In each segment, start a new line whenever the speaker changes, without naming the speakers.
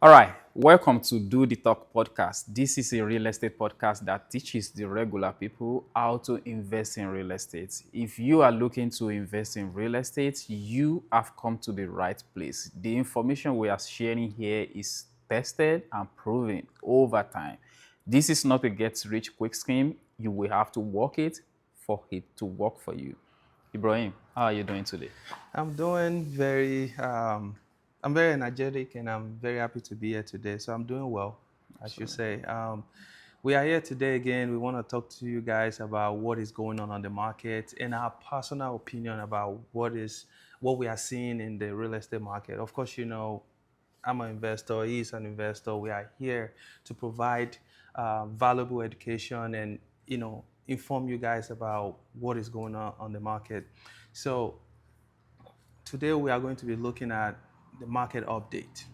All right, welcome to Do the Talk podcast. This is a real estate podcast that teaches the regular people how to invest in real estate. If you are looking to invest in real estate, you have come to the right place. The information we are sharing here is tested and proven over time. This is not a get rich quick scheme. You will have to work it for it to work for you. Ibrahim, how are you doing today?
I'm doing I'm very energetic and I'm very happy to be here today. So I'm doing well, I should
Absolutely.
say. We are here today again. We want to talk to you guys about what is going on the market and our personal opinion about what we are seeing in the real estate market. Of course, I'm an investor. He's an investor. We are here to provide valuable education and inform you guys about what is going on the market. So today we are going to be looking at the market update.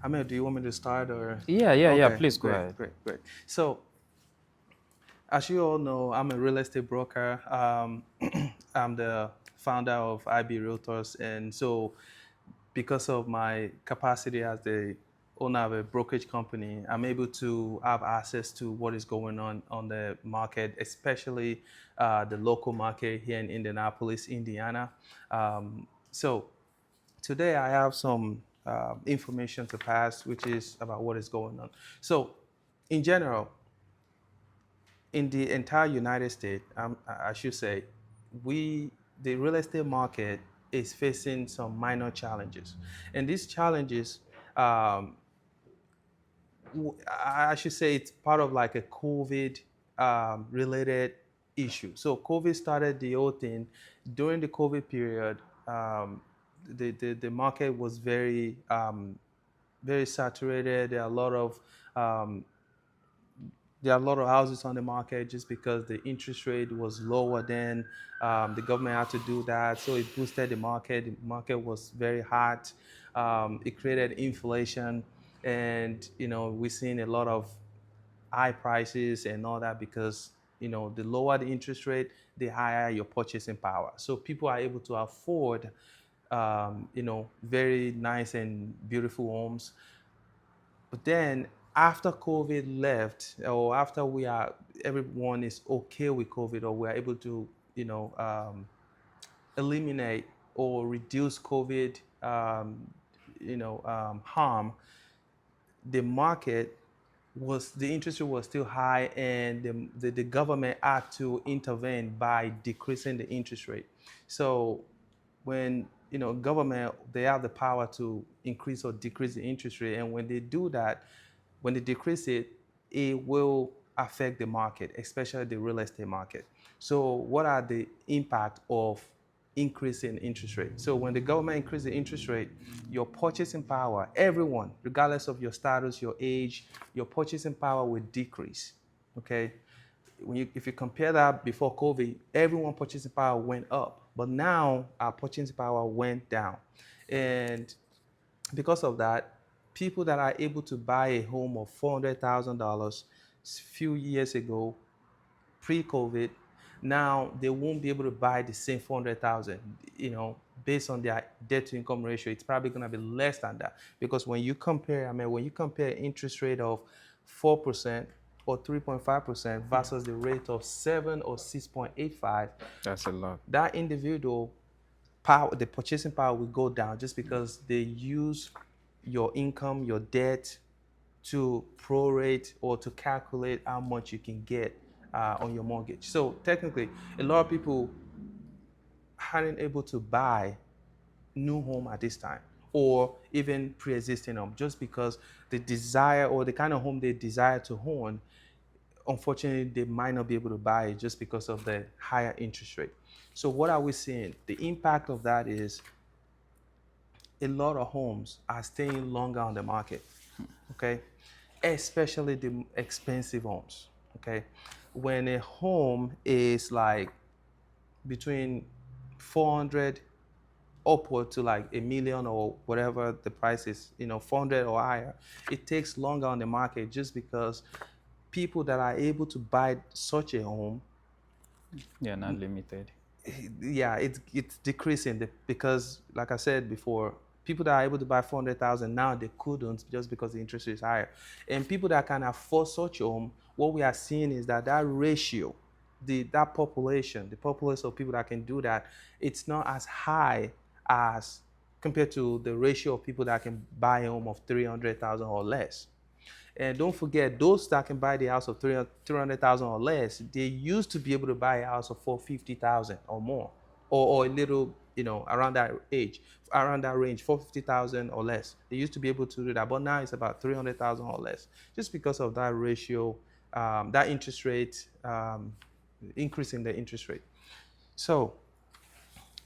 Amir, do you want me to start or?
Yeah.
Okay,
Please go
great,
ahead.
great, great. So, as you all know, I'm a real estate broker. I'm the founder of IB Realtors, and so because of my capacity as the owner of a brokerage company, I'm able to have access to what is going on the market, especially the local market here in Indianapolis, Indiana. So today I have some information to pass, which is about what is going on. So, in general, in the entire United States, I should say, the real estate market is facing some minor challenges, and these challenges, um, I should say, it's part of like a COVID related issue. So COVID started the whole thing during the COVID period. The market was very saturated. Um, there are a lot of houses on the market just because the interest rate was lower then. The government had to do that, so it boosted the market. The market was very hot. It created inflation, and we're seeing a lot of high prices and all that because the lower the interest rate, the higher your purchasing power. So people are able to afford very nice and beautiful homes. But then after COVID left, or after everyone is okay with COVID, or we're able to, eliminate or reduce COVID, harm, the market the interest rate was still high, and the government had to intervene by decreasing the interest rate. So when government, they have the power to increase or decrease the interest rate, and when they do that, when they decrease it, it will affect the market, especially the real estate market. So what are the impact of increasing interest rate? So when the government increases the interest rate, your purchasing power, everyone, regardless of your status, your age, your purchasing power will decrease. Okay, if you compare that before COVID, everyone purchasing power went up, but now our purchasing power went down, and because of that, people that are able to buy a home of $400,000 few years ago, pre-COVID, now they won't be able to buy the same 400,000. Based on their debt to income ratio, it's probably going to be less than that, because when you compare interest rate of 4% or 3.5% versus the rate of 7 or 6.85,
That's a lot.
that individual power, the purchasing power will go down just because they use your income, your debt, to prorate or to calculate how much you can get on your mortgage. So technically, a lot of people aren't able to buy new home at this time, or even pre-existing home, just because the desire or the kind of home they desire to own, unfortunately, they might not be able to buy it just because of the higher interest rate. So what are we seeing? The impact of that is a lot of homes are staying longer on the market, okay? Especially the expensive homes, okay? When a home is like between 400 upward to like a million or whatever the price is, 400 or higher, it takes longer on the market just because people that are able to buy such a home,
Yeah, not limited.
yeah, it's decreasing because, like I said before, People that are able to buy 400,000 now, they couldn't just because the interest rate is higher. And people that can afford such a home, what we are seeing is that that ratio, that population, the population of people that can do that, it's not as high as compared to the ratio of people that can buy a home of 300,000 or less. And don't forget, those that can buy the house of 300,000 or less, they used to be able to buy a house of 450,000 or more, or a little, around that age, around that range, 450,000 or less. They used to be able to do that, but now it's about 300,000 or less, just because of that ratio, that interest rate, increasing the interest rate. So,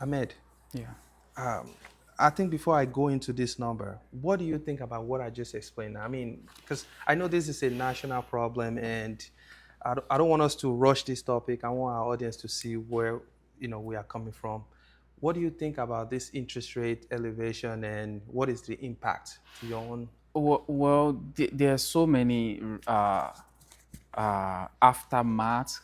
Ahmed,
Yeah.
um, I think before I go into this number, what do you think about what I just explained? I mean, because I know this is a national problem, and I don't want us to rush this topic. I want our audience to see where we are coming from. What do you think about this interest rate elevation, and what is the impact to your own?
Well, there are so many aftermath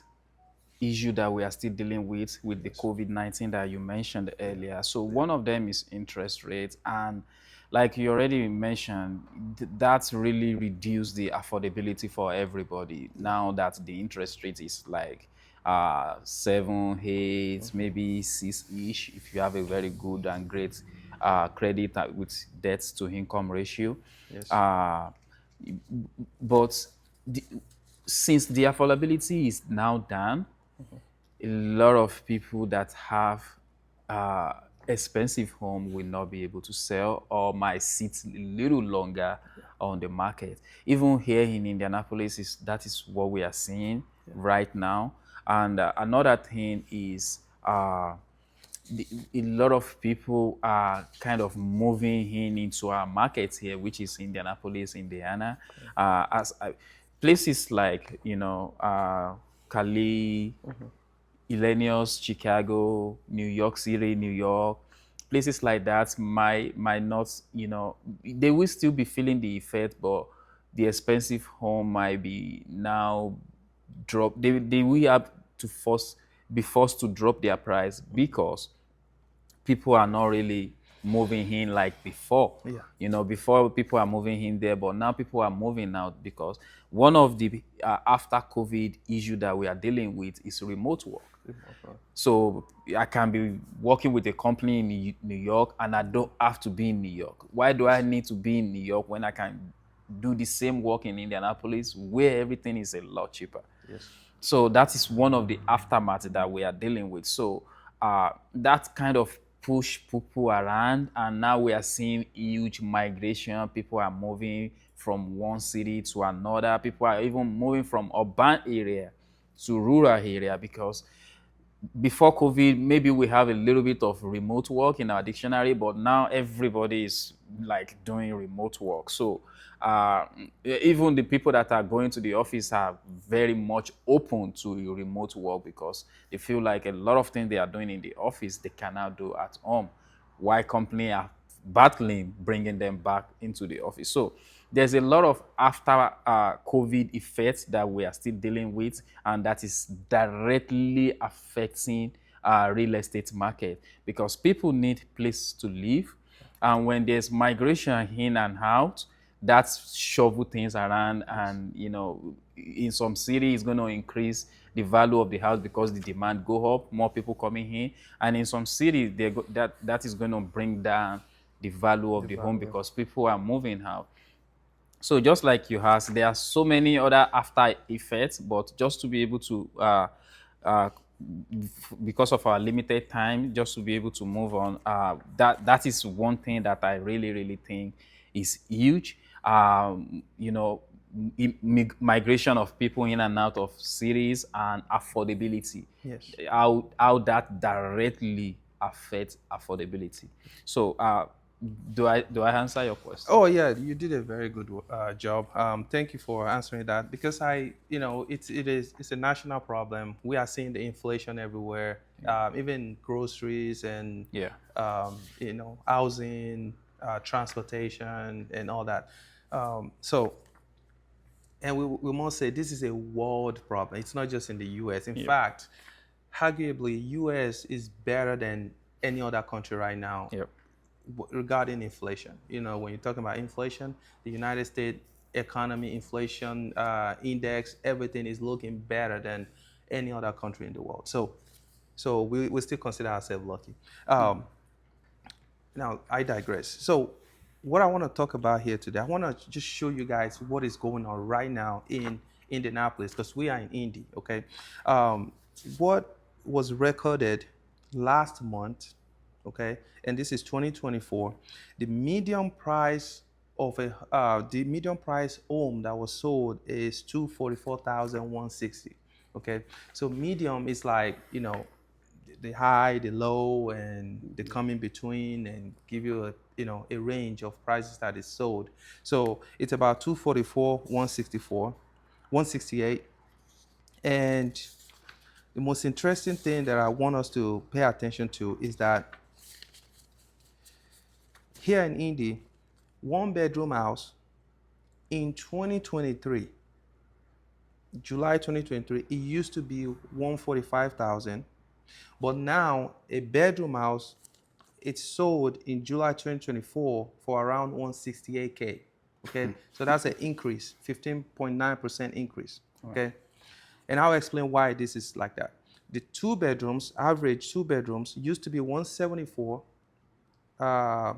issue that we are still dealing with the
Yes.
COVID-19 that you mentioned
Yeah.
earlier. So
Yeah.
one of them is interest rates, and like you already mentioned, that's really reduced the affordability for everybody.
Yeah.
Now that the interest rate is like 7, 8, maybe 6-ish, if you have a very good and great credit with debt to income ratio.
Yes.
Uh, but the, since the affordability is now down, a lot of people that have uh, expensive home will not be able to sell or might sit a little longer on the market. Even here in Indianapolis, that is what we are seeing
Yeah.
right now. And another thing is a lot of people are kind of moving into our markets here, which is Indianapolis, Indiana, as places like Cali, Illinois, Chicago, New York City, New York, places like that might not, they will still be feeling the effect, but the expensive home might be now drop. They will have to be forced to drop their price because people are not really moving in like before.
Yeah.
Before people are moving in there, but now people are moving out because one of the after COVID issue that we are dealing with is remote work. So I can be working with a company in New York and I don't have to be in New York. Why do I need to be in New York when I can do the same work in Indianapolis where everything is a lot cheaper?
Yes.
So that is one of the aftermath that we are dealing with. So that kind of push people around, and now we are seeing huge migration. People are moving from one city to another. People are even moving from urban area to rural area because before COVID, maybe we have a little bit of remote work in our dictionary, but now everybody is like doing remote work. So even the people that are going to the office are very much open to remote work because they feel like a lot of things they are doing in the office they cannot do at home. Why company are battling bringing them back into the office. So there's a lot of after COVID effects that we are still dealing with, and that is directly affecting real estate market because people need place to live, and when there's migration in and out, that's shovel things around, and in some city it's going to increase the value of the house because the demand go up, more people coming in, and in some cities that is going to bring down the value of
The
the home
value.
because people are moving out. So just like you asked, there are so many other after effects, but just to be able to, because of our limited time, just to be able to move on, that is one thing that I really, really think is huge. Migration of people in and out of cities and affordability,
Yes.
how that directly affects affordability. So, do I answer your question?
Oh yeah, you did a very good job. Thank you for answering that because it's a national problem. We are seeing the inflation everywhere, even groceries and
Yeah.
housing, transportation, and all that. So, and we must say this is a world problem. It's not just in the U.S. In
Yep.
fact, arguably, U.S. is better than any other country right now
Yep.
regarding inflation. When you're talking about inflation, the United States economy inflation index, everything is looking better than any other country in the world. So we still consider ourselves lucky. Um, Now, I digress. So, what I want to talk about here today, I want to just show you guys what is going on right now in Indianapolis, because we are in Indy, okay? Um, what was recorded last month, okay, and this is 2024, the median price of the median price home that was sold is 244,160. Okay, so medium is like, the high, the low, and the come in between, and give you a range of prices that is sold. So it's about 244, 164, 168. And the most interesting thing that I want us to pay attention to is that here in Indy, one bedroom house in 2023, July 2023, it used to be 145,000, but now a bedroom house, it's sold in July 2024 for around 168K. Okay, so that's an increase, 15.9% increase. Okay, and I'll explain why this is like that. The two bedrooms, average two bedrooms, used to be 174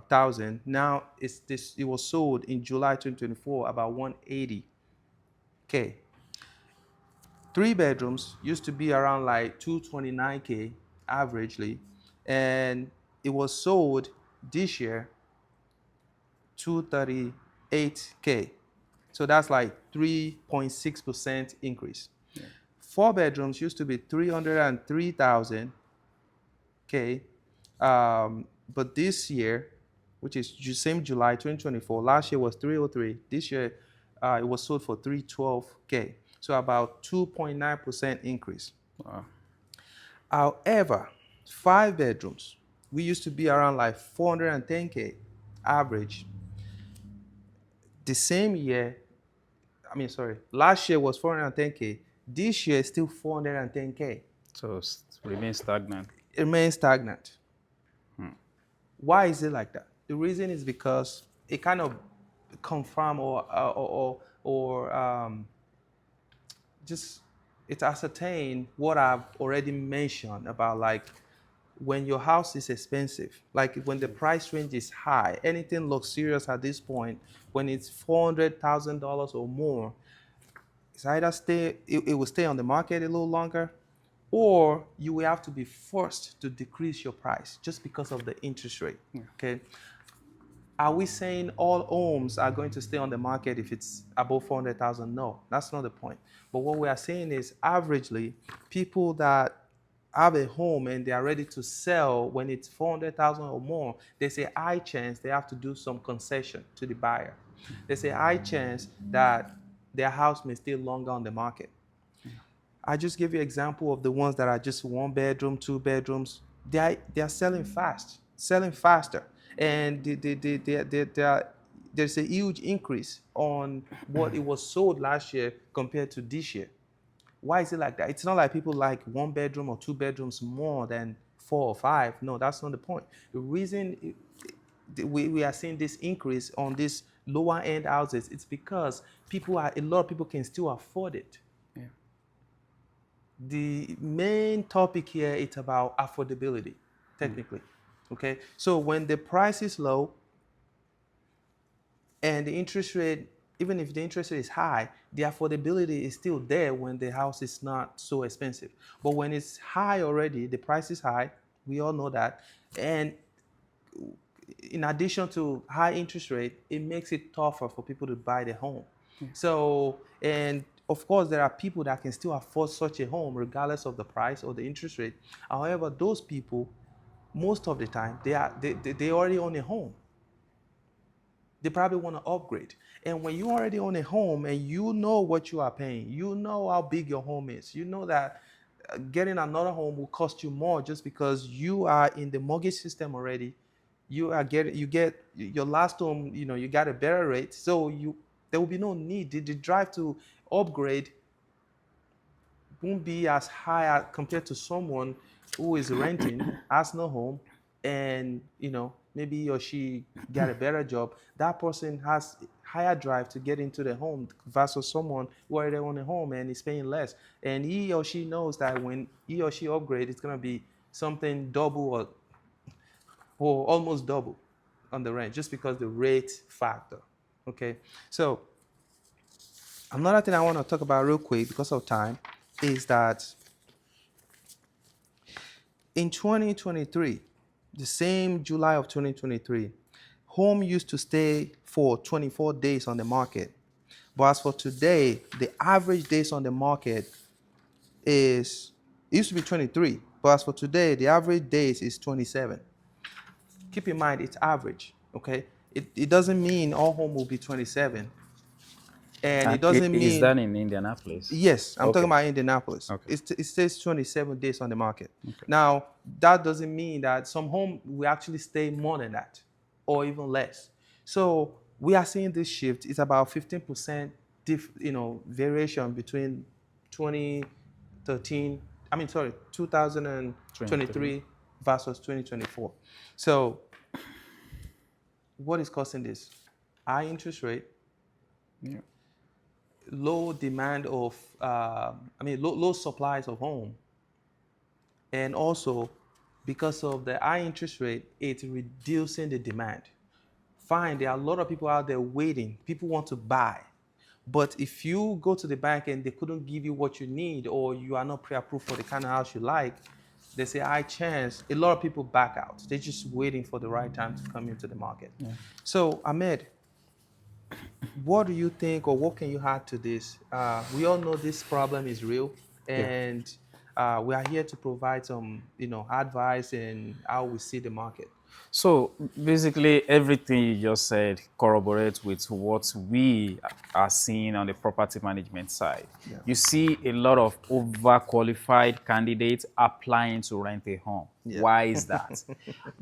thousand. Now it was sold in July 2024 about 180K. Three bedrooms used to be around like 229K averagely, and it was sold this year 238K. So that's like 3.6% increase.
Yeah.
Four bedrooms used to be 303,000K. But this year, which is same July 2024, last year was 303. This year, it was sold for 312K. So about 2.9% increase.
Wow.
However, five bedrooms, we used to be around like 410K average. The same year, last year was 410K. This year is still 410K.
So remain stagnant.
It remains stagnant. Why is it like that? The reason is because it kind of confirm or just it ascertain what I've already mentioned about, like, when your house is expensive, like when the price range is high, anything luxurious at this point, when it's $400,000 or more, it's either it will stay on the market a little longer, or you will have to be forced to decrease your price just because of the interest rate. Okay. Are we saying all homes are going to stay on the market if it's above 400,000? No, that's not the point. But what we are saying is, averagely, people that have a home and they are ready to sell when it's 400,000 or more, there's a high chance they have to do some concession to the buyer. There's a high chance that their house may stay longer on the market. I just give you an example of the ones that are just one bedroom, two bedrooms. They are selling selling faster, and there's a huge increase on what it was sold last year compared to this year. Why is it like that? It's not like people like one bedroom or two bedrooms more than four or five. No, that's not the point. The reason we are seeing this increase on these lower end houses, it's because a lot of people can still afford it.
Yeah.
The main topic here is about affordability, technically. Okay, so when the price is low and the interest rate, even if the interest rate is high, the affordability is still there when the house is not so expensive. But when it's high already, the price is high, we all know that, and in addition to high interest rate, it makes it tougher for people to buy the home. So, and of course, there are people that can still afford such a home regardless of the price or the interest rate. However, those people, most of the time, they already own a home. They probably want to upgrade. And when you already own a home and you know what you are paying, you know how big your home is, you know that getting another home will cost you more just because you are in the mortgage system already. You get your last home, you got a better rate. So there will be no need. The drive to upgrade won't be as high compared to someone who is renting, has no home, and maybe he or she get a better job, that person has higher drive to get into the home versus someone who already own a home and is paying less. And he or she knows that when he or she upgrade, it's gonna be something double or almost double on the rent just because the rate factor. Okay, so another thing I want to talk about real quick because of time is that in 2023, the same July of 2023, home used to stay for 24 days on the market. But as for today, the average days on the market is, it used to be 23, but as for today, the average days is 27. Keep in mind, it's average, okay? It doesn't mean all home will be 27. And
And
it doesn't
is
mean,
that in Indianapolis?
yes, I'm talking
Okay.
about Indianapolis.
Okay.
It stays 27 days on the market.
Okay.
Now, that doesn't mean that some home will actually stay more than that or even less. So we are seeing this shift. It's about 15% variation between 2013,
23.
2023 versus 2024. So what is causing this? High interest rate,
Yeah.
low demand of, low supplies of home, and also because of the high interest rate, it's reducing the demand. Fine, there are a lot of people out there waiting. People want to buy. But if you go to the bank and they couldn't give you what you need, or you are not pre-approved for the kind of house you like, there's a high chance a lot of people back out. They're just waiting for the right time to come into the market.
Yeah.
So, Ahmed, what do you think, or what can you add to this? We all know this problem is real,
Yeah.
and we are here to provide some, advice and how we see the market.
So basically, everything you just said corroborates with what we are seeing on the property management side.
Yeah.
You see a lot of overqualified candidates applying to rent a home.
Yeah.
Why is that?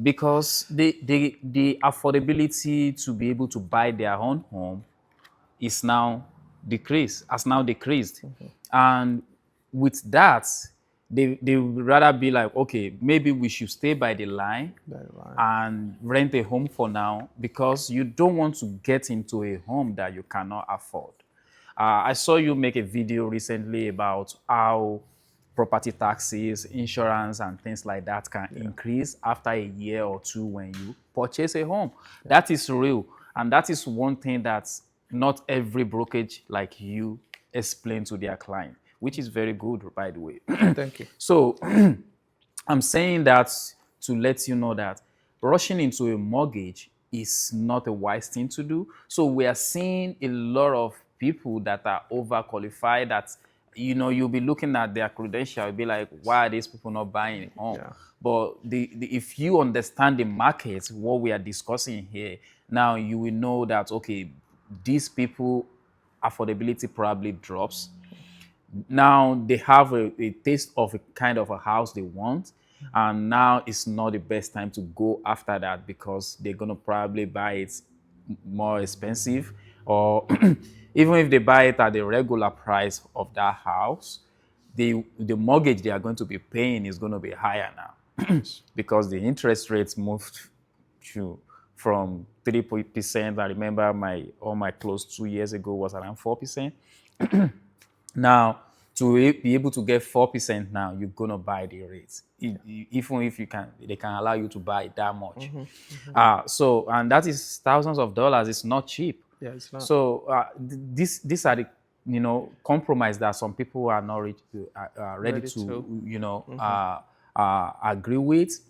Because the affordability to be able to buy their own home is now has now decreased. And with that, they would rather be like, okay, maybe we should stay by the line
Very right.
and rent a home for now because you don't want to get into a home that you cannot afford. I saw you make a video recently about how property taxes, insurance, and things like that can increase after a year or two when you purchase a home. That is real. And that is one thing that not every brokerage like you explain to their client, which is very good, by the way.
Thank you.
So I'm saying that to let you know that rushing into a mortgage is not a wise thing to do. So we are seeing a lot of people that are overqualified that you'll be looking at their credential, you'll be like, why are these people not buying a home?
Yeah.
But if you understand the market, what we are discussing here, now you will know that, okay, these people affordability probably drops. Now they have a taste of a kind of a house they want, and now it's not the best time to go after that because they're going to probably buy it more expensive, or even if they buy it at the regular price of that house, the mortgage they are going to be paying is going to be higher now because the interest rates moved to from 3%. I remember all my close 2 years ago was around 4%. Now, to be able to get 4% now, you're gonna buy the rates. Even if they can allow you to buy that much. So, and that is thousands of dollars. It's not cheap.
Yeah, it's not.
So, these are the compromise that some people are not ready
Ready
to
to.
agree with,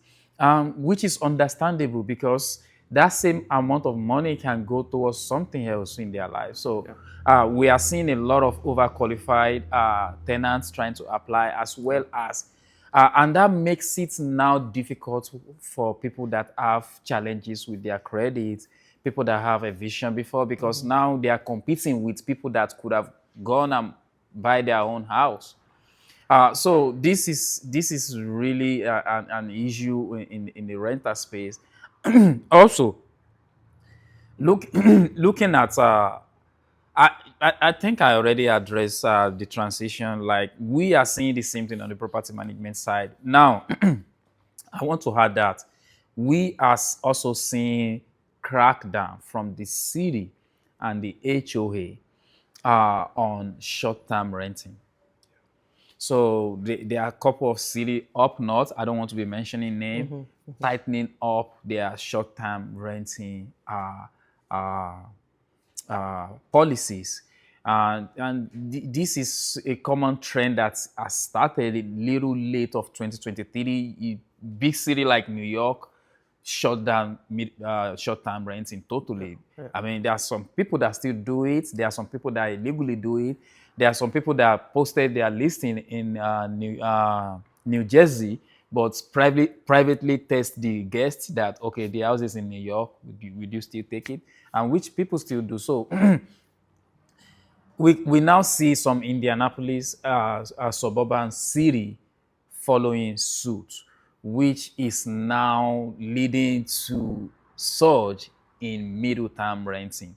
which is understandable because that same amount of money can go towards something else in their life. So we are seeing a lot of overqualified tenants trying to apply as well as, and that makes it now difficult for people that have challenges with their credit, people that have a vision before, because now they are competing with people that could have gone and buy their own house. So this is really an issue in the renter space. Also, looking at I think I already addressed the transition. Like we are seeing the same thing on the property management side. Now, I want to add that we are also seeing crackdown from the city and the HOA on short-term renting. So there are a couple of cities up north. I don't want to be mentioning name, tightening up their short-term renting uh, policies. This is a common trend that has started a little late of 2023. Big city like New York shut down short-term renting totally.
Yeah.
I mean, there are some people that still do it. There are some people that illegally do it. There are some people that posted their listing in New Jersey, but privately test the guests that okay, the house is in New York. Would you still take it? And which people still do so. We now see some Indianapolis suburban city following suit, which is now leading to surge in middle term renting.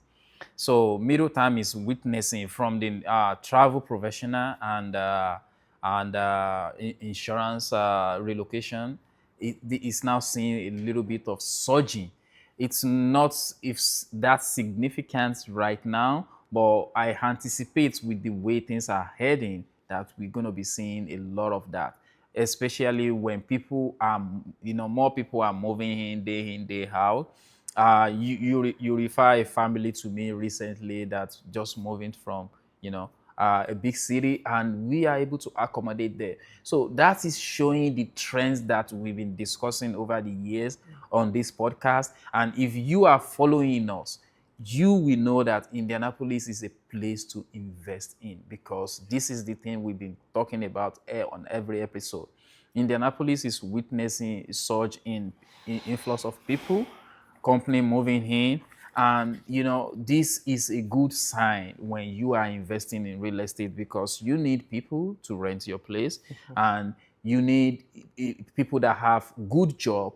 So middle term is witnessing from the travel professional and insurance relocation. It's now seeing a little bit of surging. It's not if that significant right now, but I anticipate with the way things are heading that we're going to be seeing a lot of that, especially when people are, more people are moving in, day out. You refer a family to me recently that just moving from, a big city, and we are able to accommodate there. So that is showing the trends that we've been discussing over the years on this podcast. And if you are following us, you will know that Indianapolis is a place to invest in, because this is the thing we've been talking about on every episode. Indianapolis is witnessing a surge in influx of people, company moving in, and this is a good sign when you are investing in real estate, because you need people to rent your place, and you need people that have good job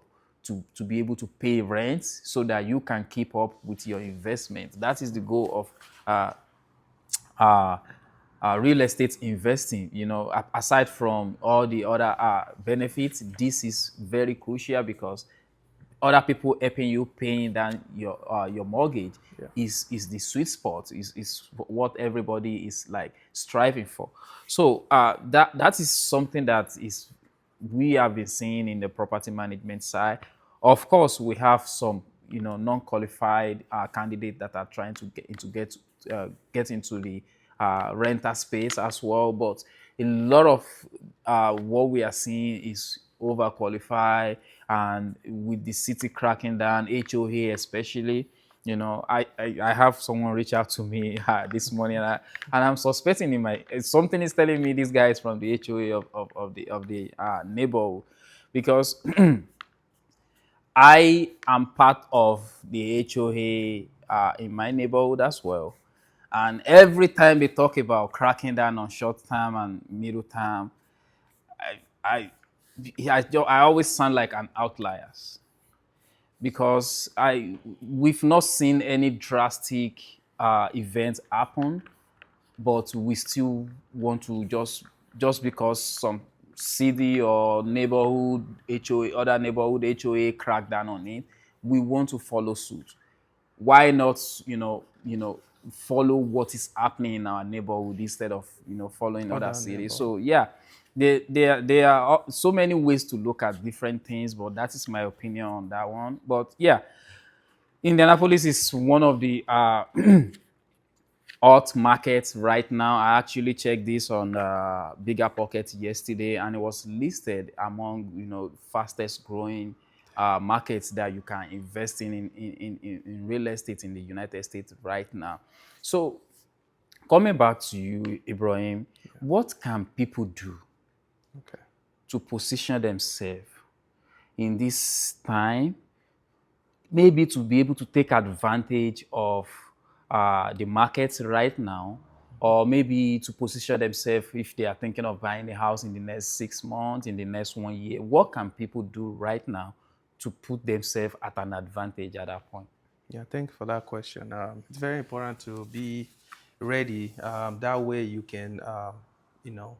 to be able to pay rent so that you can keep up with your investment. That is the goal of uh, real estate investing. Aside from all the other benefits, this is very crucial, because other people helping you paying down your mortgage
Yeah.
is the sweet spot, is what everybody is like striving for. So that is something that is we have been seeing in the property management side. Of course, we have some non-qualified candidates that are trying to get into the renter space as well, but a lot of what we are seeing is overqualified, and with the city cracking down, HOA especially. I have someone reach out to me this morning, and I'm suspecting something is telling me this guy is from the HOA of the neighborhood, because I am part of the HOA in my neighborhood as well. And every time they talk about cracking down on short term and middle term, I, I always sound like an outlier, because we've not seen any drastic events happen, but we still want to just because some city or neighborhood HOA, other neighborhood HOA crack down on it, we want to follow suit. Why not, follow what is happening in our neighborhood instead of following other
Other
cities?
neighborhood.
So yeah, there are so many ways to look at different things, but that is my opinion on that one. But yeah, Indianapolis is one of the hot markets right now. I actually checked this on Bigger Pocket yesterday, and it was listed among fastest growing markets that you can invest in real estate in the United States right now. So coming back to you, Ibrahim, what can people do
Okay.
to position themselves in this time, maybe to be able to take advantage of the markets right now, or maybe to position themselves if they are thinking of buying a house in the next 6 months, in the next 1 year? What can people do right now to put themselves at an advantage at that point?
Yeah, thank you for that question. It's very important to be ready. That way you can, you know,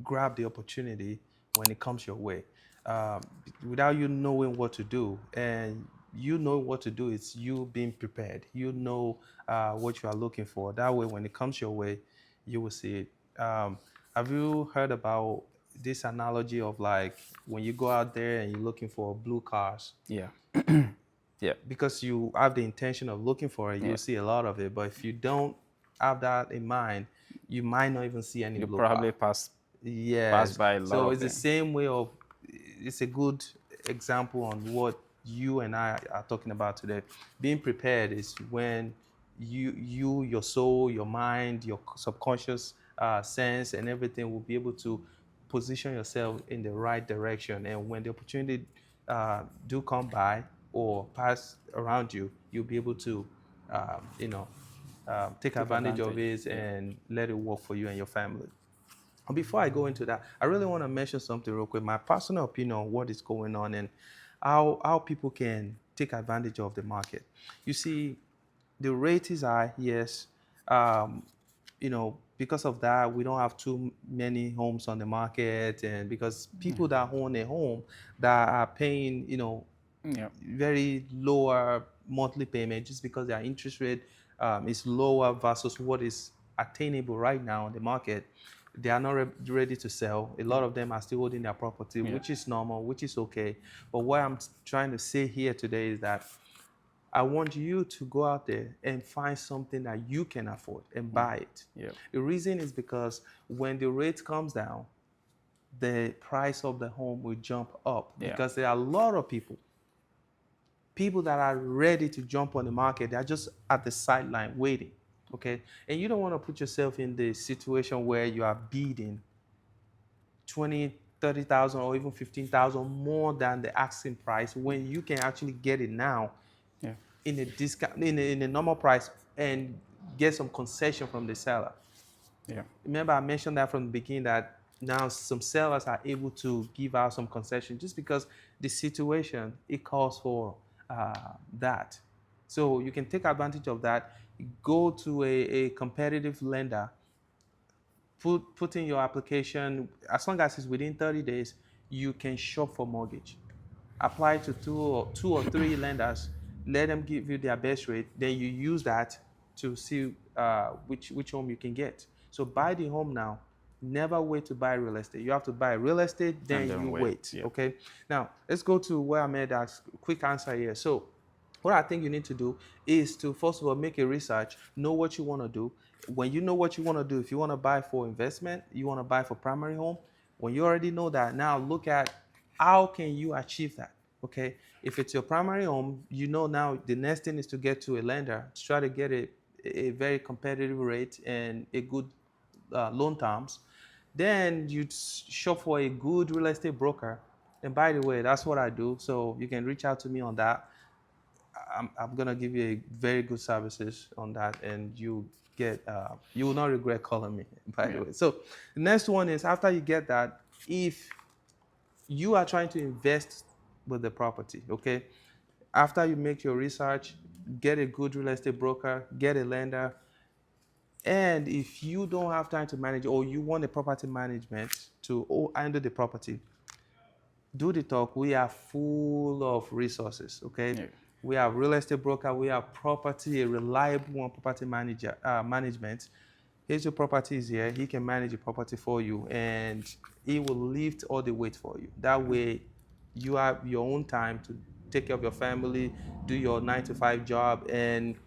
grab the opportunity when it comes your way. um, without you knowing what to do. And you know what to do. It's you being prepared. You know what you are looking for. That way, when it comes your way, you will see it. Have you heard about this analogy of like when you go out there and you're looking for blue cars?
Yeah. Yeah.
Because you have the intention of looking for it,
Yeah.
you'll see a lot of it. But if you don't have that in mind, you might not even see any
You
blue car.
probably pass
Yes.
by a lot
So
of
it's the
them.
same way of, it's a good example on what you and I are talking about today. Being prepared is when your soul, your mind, your subconscious sense and everything will be able to position yourself in the right direction. And when the opportunity do come by or pass around you, you'll be able to, you know, take
Take
advantage of
advantage.
it
Yeah.
and let it work for you and your family. Before I go into that, I really want to mention something real quick. My personal opinion on what is going on and how people can take advantage of the market. You see, the rate is high, yes. Um, because of that, we don't have too many homes on the market, and because people that own a home that are paying,
Yeah.
very lower monthly payment just because their interest rate is lower versus what is attainable right now on the market. They are not ready to sell. A lot of them are still holding their property,
Yeah.
which is normal, which is okay. But what I'm trying to say here today is that I want you to go out there and find something that you can afford and buy it.
Yeah.
The reason is because when the rate comes down, the price of the home will jump up
Yeah.
because there are a lot of people that are ready to jump on the market. They're just at the sideline waiting. Okay. And you don't want to put yourself in the situation where you are bidding 20, 30,000 or even 15,000 more than the asking price when you can actually get it now
Yeah.
in a discount in a normal price and get some concession from the seller.
Yeah.
Remember, I mentioned that from the beginning that now some sellers are able to give out some concession just because the situation it calls for that. So you can take advantage of that. Go to a competitive lender, put in your application. As long as it's within 30 days, you can shop for mortgage. Apply to two or three lenders, let them give you their best rate, then you use that to see which home you can get. So buy the home now. Never wait to buy real estate. You have to buy real estate,
And
then
then
you
wait.
wait.
Yeah.
Okay. Now let's go to where I made that quick answer here. So what I think you need to do is to first of all make a research, know what you want to do. When you know what you want to do, if you want to buy for investment, you want to buy for primary home, when you already know that, now look at how can you achieve that. Okay, if it's your primary home, you know now the next thing is to get to a lender to try to get a very competitive rate and a good loan terms. Then you shop for a good real estate broker. And by the way, that's what I do. So you can reach out to me on that. I'm gonna give you a very good services on that, and you will not regret calling me. By the
Yeah.
way, so the next one is after you get that, if you are trying to invest with the property, okay, after you make your research, get a good real estate broker, get a lender, and if you don't have time to manage or you want a property management to handle the property, do the talk. We are full of resources. Okay,
Yeah.
we have real estate broker, we have property, a reliable one, property manager management. Here's your properties here. He can manage your property for you, and he will lift all the weight for you. That way, you have your own time to take care of your family, do your 9 to 5 job, and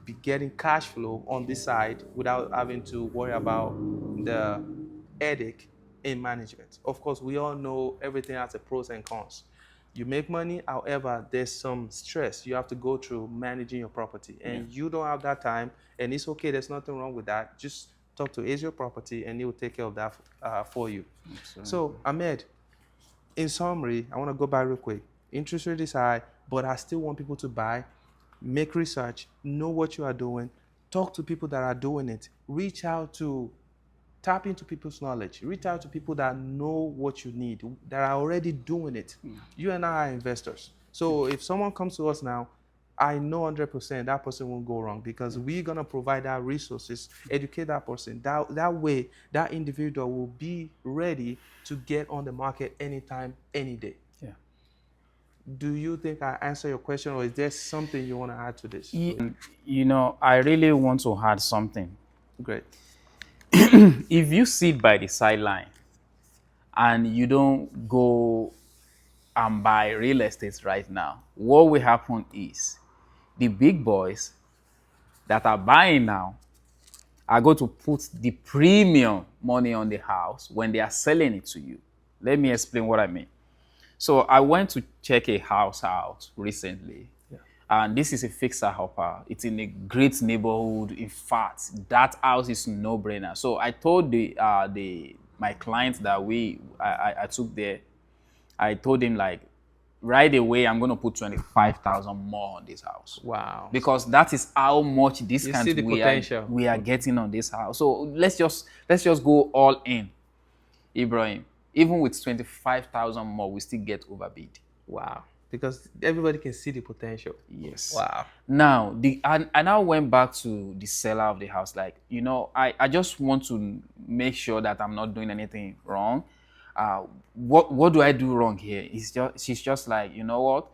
be getting cash flow on this side without having to worry about the headache in management. Of course, we all know everything has a pros and cons. You make money, however, there's some stress you have to go through managing your property,
Yeah.
and you don't have that time, and it's okay. There's nothing wrong with that. Just talk to Asia Property, and he will take care of that for you.
Absolutely.
So, Ahmed, in summary, I want to go back real quick. Interest rate is high, but I still want people to buy. Make research, know what you are doing, talk to people that are doing it, reach out to tap into people's knowledge, reach out to people that know what you need, that are already doing it. You and I are investors. So if someone comes to us now, I know 100% that person won't go wrong because we're going to provide that resources, educate that person. That way, that individual will be ready to get on the market anytime, any day. Do you think I answer your question, or is there something you want to add to this, please?
I really want to add something.
Great.
If you sit by the sideline and you don't go and buy real estate right now, what will happen is the big boys that are buying now are going to put the premium money on the house when they are selling it to you. Let me explain what I mean. So I went to check a house out recently,
Yeah.
and this is a fixer hopper. It's in a great neighborhood. In fact, that house is no brainer. So I told the my client that I took there. I told him like right away I'm gonna put 25,000 more on this house
Wow.
because that is how much
You see
discount
the
we are
potential.
we are getting on this house. So let's just go all in, Ibrahim. Even with 25,000 more, we still get overbid.
Wow. Because everybody can see the potential.
Yes.
Wow.
Now I now went back to the seller of the house. Like, I just want to make sure that I'm not doing anything wrong. What do I do wrong here? She's just like, you know what?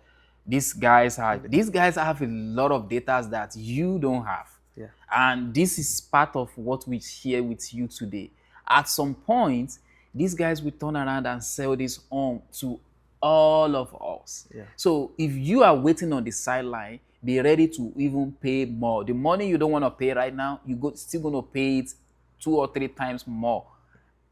These guys have a lot of data that you don't have.
Yeah.
And this is part of what we share with you today. At some point, these guys will turn around and sell this home to all of us.
Yeah.
So if you are waiting on the sideline, be ready to even pay more. The money you don't want to pay right now, still going to pay it 2 or 3 times more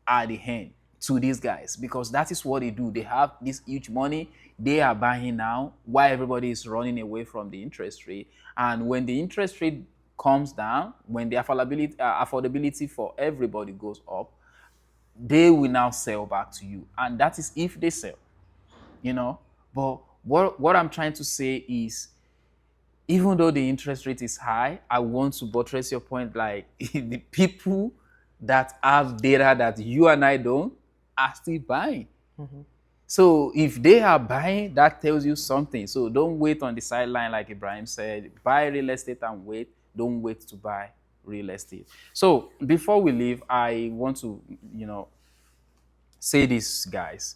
at the end to these guys, because that is what they do. They have this huge money they are buying now while everybody is running away from the interest rate. And when the interest rate comes down, when the affordability for everybody goes up, they will now sell back to you. And that is if they sell, you know. But what I'm trying to say is, even though the interest rate is high, I want to buttress your point. Like, the people that have data that you and I don't are still buying. So if they are buying, that tells you something. So don't wait on the sideline, like Ibrahim said. Buy real estate and wait. Don't wait to buy real estate. So before we leave, I want to, say this, guys.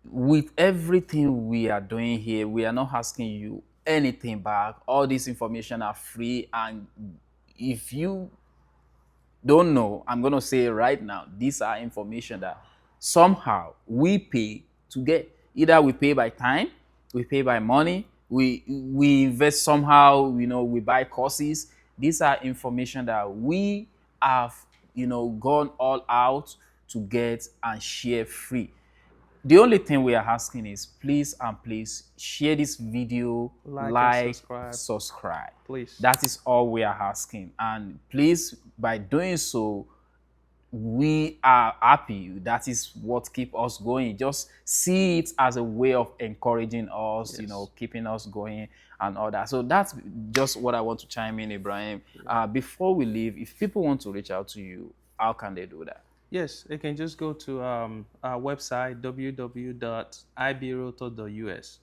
With everything we are doing here, we are not asking you anything back. All this information are free, and if you don't know, I'm going to say right now, these are information that somehow we pay to get. Either we pay by time, we pay by money, we invest somehow, we buy courses. These are information that we have, gone all out to get and share free. The only thing we are asking is, please and please share this video,
Like and
like,
subscribe.
subscribe.
Please.
That is all we are asking. And please, by doing so, we are happy. That is what keeps us going. Just see it as a way of encouraging us,
Yes.
keeping us going and all that. So that's just what I want to chime in, Ibrahim. Before we leave, if people want to reach out to you, how can they do that?
Yes, they can just go to our website, www.ibrealtor.us.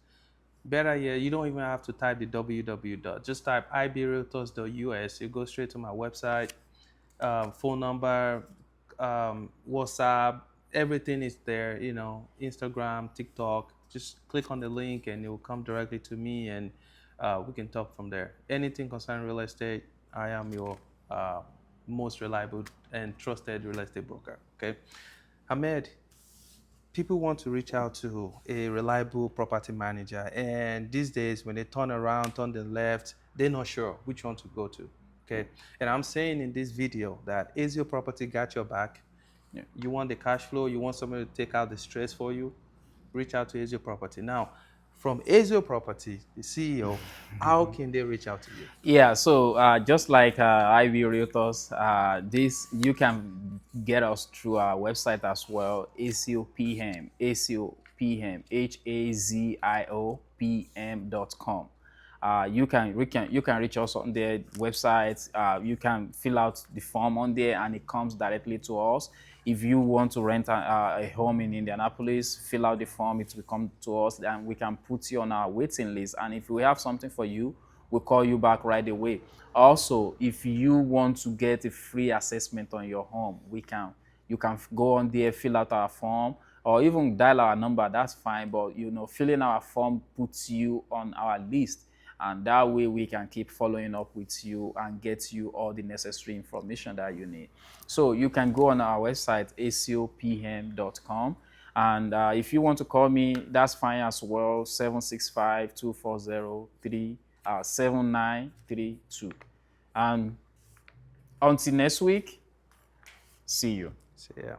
Better yet, you don't even have to type the www. Just type ibrealtors.us. You go straight to my website, phone number, WhatsApp, everything is there, Instagram, TikTok. Just click on the link and it will come directly to me, and we can talk from there. Anything concerning real estate, I am your most reliable and trusted real estate broker. Okay. Ahmed, people want to reach out to a reliable property manager, and these days when they turn around, turn the left, they're not sure which one to go to. Okay. And I'm saying in this video that is your property got your back?
Yeah.
You want the cash flow, you want somebody to take out the stress for you, reach out to Azio Property. Now, from Azio Property, the CEO, how can they reach out to you?
Yeah, so just like IV Realtors, this you can get us through our website as well. ACOPM, HAZIOPM.com. You can reach us on their website. You can fill out the form on there, and it comes directly to us. If you want to rent a home in Indianapolis, fill out the form. It will come to us, and we can put you on our waiting list. And if we have something for you, we'll call you back right away. Also, if you want to get a free assessment on your home, you can go on there, fill out our form. or even dial our number, that's fine. But filling our form puts you on our list, and that way we can keep following up with you and get you all the necessary information that you need. So you can go on our website, acopm.com. And if you want to call me, that's fine as well. 765-240-7932. And until next week, see you.
So, yeah.